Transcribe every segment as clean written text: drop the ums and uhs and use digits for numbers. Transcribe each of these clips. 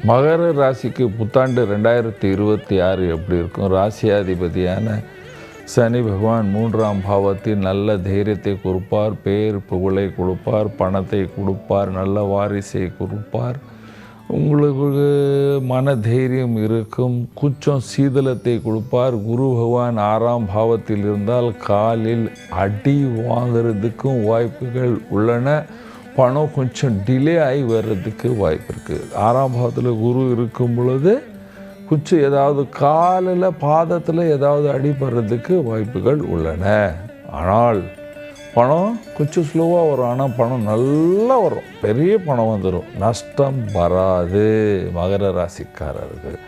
மகர ராசிக்கு புத்தாண்டு 2026 எப்படி இருக்கும்? ராசியாதிபதியான சனி பகவான் 3ஆம் பாவத்தில் நல்ல தைரியத்தை கொடுப்பார், பேர் புகழை கொடுப்பார், பணத்தை கொடுப்பார், நல்ல வாரிசை கொடுப்பார். உங்களுக்கு மன தைரியம் இருக்கும், கொஞ்சம் சீதளத்தை கொடுப்பார். குரு பகவான் 6ஆம் பாவத்தில் இருந்தால் காலில் அடி வாங்கிறதுக்கும் வாய்ப்புகள் உள்ளன. பணம் கொஞ்சம் டிலே ஆகி வர்றதுக்கு வாய்ப்பு இருக்குது. 6ஆம் பாவத்தில் குரு இருக்கும் பொழுது கொஞ்சம் ஏதாவது காலில் பாதத்தில் ஏதாவது அடிபடுறதுக்கு வாய்ப்புகள் உள்ளன. ஆனால் பணம் கொஞ்சம் ஸ்லோவாக வரும், ஆனால் பணம் நல்லா வரும், பெரிய பணம் வந்துடும், நஷ்டம் வராது. மகர ராசிக்காரர்கள்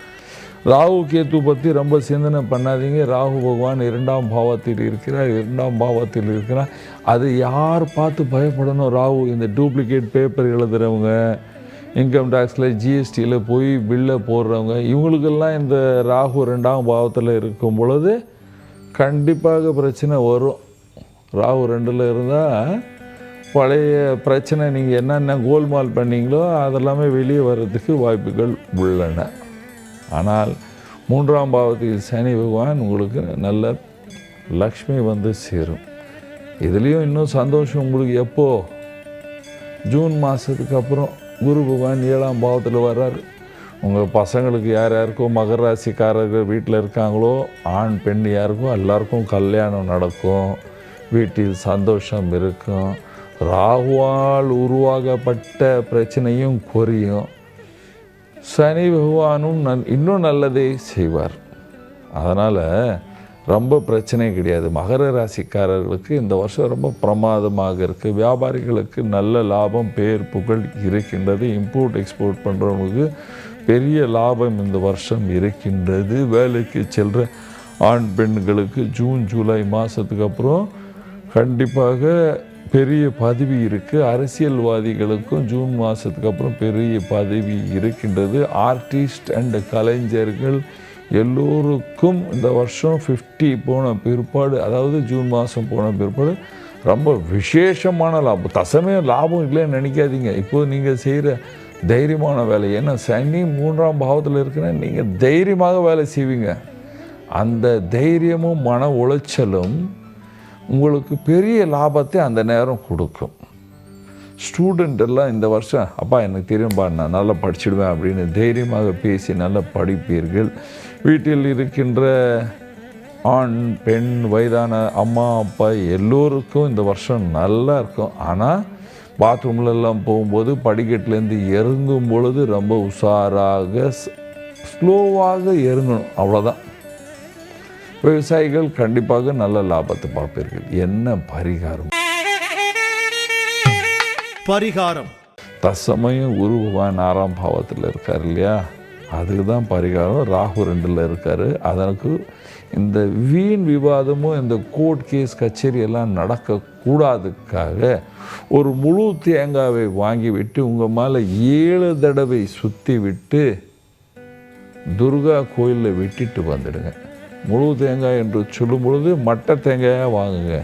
ராகு கேத்து பற்றி ரொம்ப சிந்தனை பண்ணாதீங்க. ராகு பகவான் 2ஆம் பாவத்தில் இருக்கிறார். 2ஆம் பாவத்தில் இருக்கிறார். அது யார் பார்த்து பயப்படணும்? ராகு இந்த டூப்ளிகேட் பேப்பர் எழுதுகிறவங்க, இன்கம் டேக்ஸில் ஜிஎஸ்டியில் போய் பில்லை போடுறவங்க, இவங்களுக்கெல்லாம் இந்த ராகு 2ஆம் பாவத்தில் இருக்கும் பொழுது கண்டிப்பாக பிரச்சனை வரும். ராகு 2ல் இருந்தால் பழைய பிரச்சனை, நீங்கள் என்னென்ன கோல்மால் பண்ணீங்களோ அதெல்லாமே வெளியே வர்றதுக்கு வாய்ப்புகள் உள்ளன. ஆனால் 3ஆம் பாவத்தில் சனி பகவான் உங்களுக்கு நல்ல லக்ஷ்மி வந்து சேரும். இதுலேயும் இன்னும் சந்தோஷம் உங்களுக்கு எப்போ? ஜூன் மாதத்துக்கு அப்புறம் குரு பகவான் 7ஆம் பாவத்தில் வர்றார். உங்கள் பசங்களுக்கு யார் யாருக்கோ மகர ராசிக்காரர்கள் வீட்டில் இருக்காங்களோ, ஆண் பெண் யாருக்கோ எல்லாருக்கும் கல்யாணம் நடக்கும், வீட்டில் சந்தோஷம் இருக்கும், ராகுவால் உருவாகப்பட்ட பிரச்சனையும் குறையும். சனி பகவானும் இன்னும் நல்லதே செய்வார். அதனால் ரொம்ப பிரச்சனை கிடையாது. மகர ராசிக்காரர்களுக்கு இந்த வருஷம் ரொம்ப பிரமாதமாக இருக்குது. வியாபாரிகளுக்கு நல்ல லாபம், பேர் புகழ் இருக்கின்றது. இம்போர்ட் எக்ஸ்போர்ட் பண்ணுறவங்களுக்கு பெரிய லாபம் இந்த வருஷம் இருக்கின்றது. வேலைக்கு செல்கிற ஆண் பெண்களுக்கு ஜூன் ஜூலை மாதத்துக்கு அப்புறம் கண்டிப்பாக பெரிய பதவி இருக்குது. அரசியல்வாதிகளுக்கும் ஜூன் மாதத்துக்கு அப்புறம் பெரிய பதவி இருக்கின்றது. ஆர்டிஸ்ட் அண்ட் கலைஞர்கள் எல்லோருக்கும் இந்த வருஷம் 50 போன பிற்பாடு, அதாவது ஜூன் மாதம் போன பிற்பாடு ரொம்ப விசேஷமான லாபம். தசமே லாபம் இல்லைன்னு நினைக்காதீங்க. இப்போது நீங்கள் செய்கிற தைரியமான வேலை, ஏன்னா சனி 3ஆம் பாவத்தில் இருக்கிற நீங்கள் தைரியமாக வேலை செய்வீங்க. அந்த தைரியமும் மன உளைச்சலும் உங்களுக்கு பெரிய லாபத்தை அந்த நேரம் கொடுக்கும். ஸ்டூடெண்ட் எல்லாம் இந்த வருஷம் அப்பா எனக்கு தெரியும்பா, நான் நல்லா படிச்சுடுவேன் அப்படின்னு தைரியமாக பேசி நல்லா படிப்பீர்கள். வீட்டில் இருக்கின்ற ஆண் பெண் வயதான அம்மா அப்பா எல்லோருக்கும் இந்த வருஷம் நல்லா இருக்கும். ஆனால் பாத்ரூம்லெல்லாம் போகும்போது படிக்கட்டுலேருந்து இறங்கும் பொழுது ரொம்ப உஷாராக ஸ்லோவாக இறங்கணும், அவ்வளோதான். விவசாயிகள் கண்டிப்பாக நல்ல லாபத்தை பார்ப்பீர்கள். என்ன பரிகாரம்? தற்சமயம் குரு பகவான் 6ஆம் பாவத்தில் இருக்கார் இல்லையா, அதுக்கு தான் பரிகாரம். ராகு 2ல் இருக்கார். அதற்கு இந்த வீண் விவாதமும் இந்த கோர்ட் கேஸ் கச்சேரி எல்லாம் நடக்கக்கூடாதுக்காக ஒரு முழு தேங்காவை வாங்கி விட்டு உங்கள் மேலே 7 தடவை சுற்றி விட்டு துர்கா கோயிலில் விட்டுட்டு வந்துடுங்க. முழு தேங்காய் என்று சொல்லும் பொழுது மட்டை தேங்காயாக வாங்குங்க.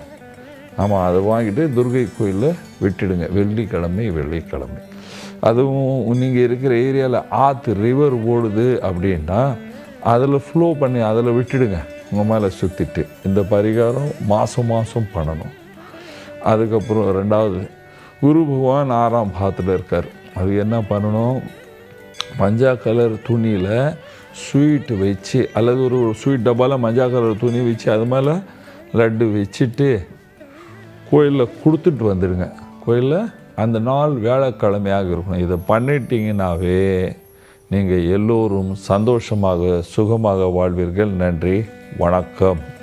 ஆமாம், அதை வாங்கிட்டு துர்கை கோயிலில் விட்டுடுங்க. வெள்ளிக்கிழமை. அதுவும் நீங்கள் இருக்கிற ஏரியாவில் ஆற்று ரிவர் ஓடுது அப்படின்னா அதில் ஃப்ளோ பண்ணி அதில் விட்டுடுங்க. உங்கள் மேலே சுற்றிட்டு இந்த பரிகாரம் மாதம் பண்ணணும். அதுக்கப்புறம் 2வது குரு பகவான் 6ஆம் பாவத்தில் இருக்கார். அது என்ன பண்ணணும்? மஞ்சா கலர் துணியில் ஸ்வீட்டு வச்சு, அல்லது ஒரு ஸ்வீட் டப்பாவில் மஞ்சா கலர் துணி வச்சு அது மேலே லட்டு வச்சுட்டு கோயிலில் கொடுத்துட்டு வந்துடுங்க. கோயிலில் அந்த நாள் வியாழக்கிழமையாக இருக்கணும். இதை பண்ணிட்டீங்கன்னாவே நீங்கள் எல்லோரும் சந்தோஷமாக சுகமாக வாழ்வீர்கள். நன்றி, வணக்கம்.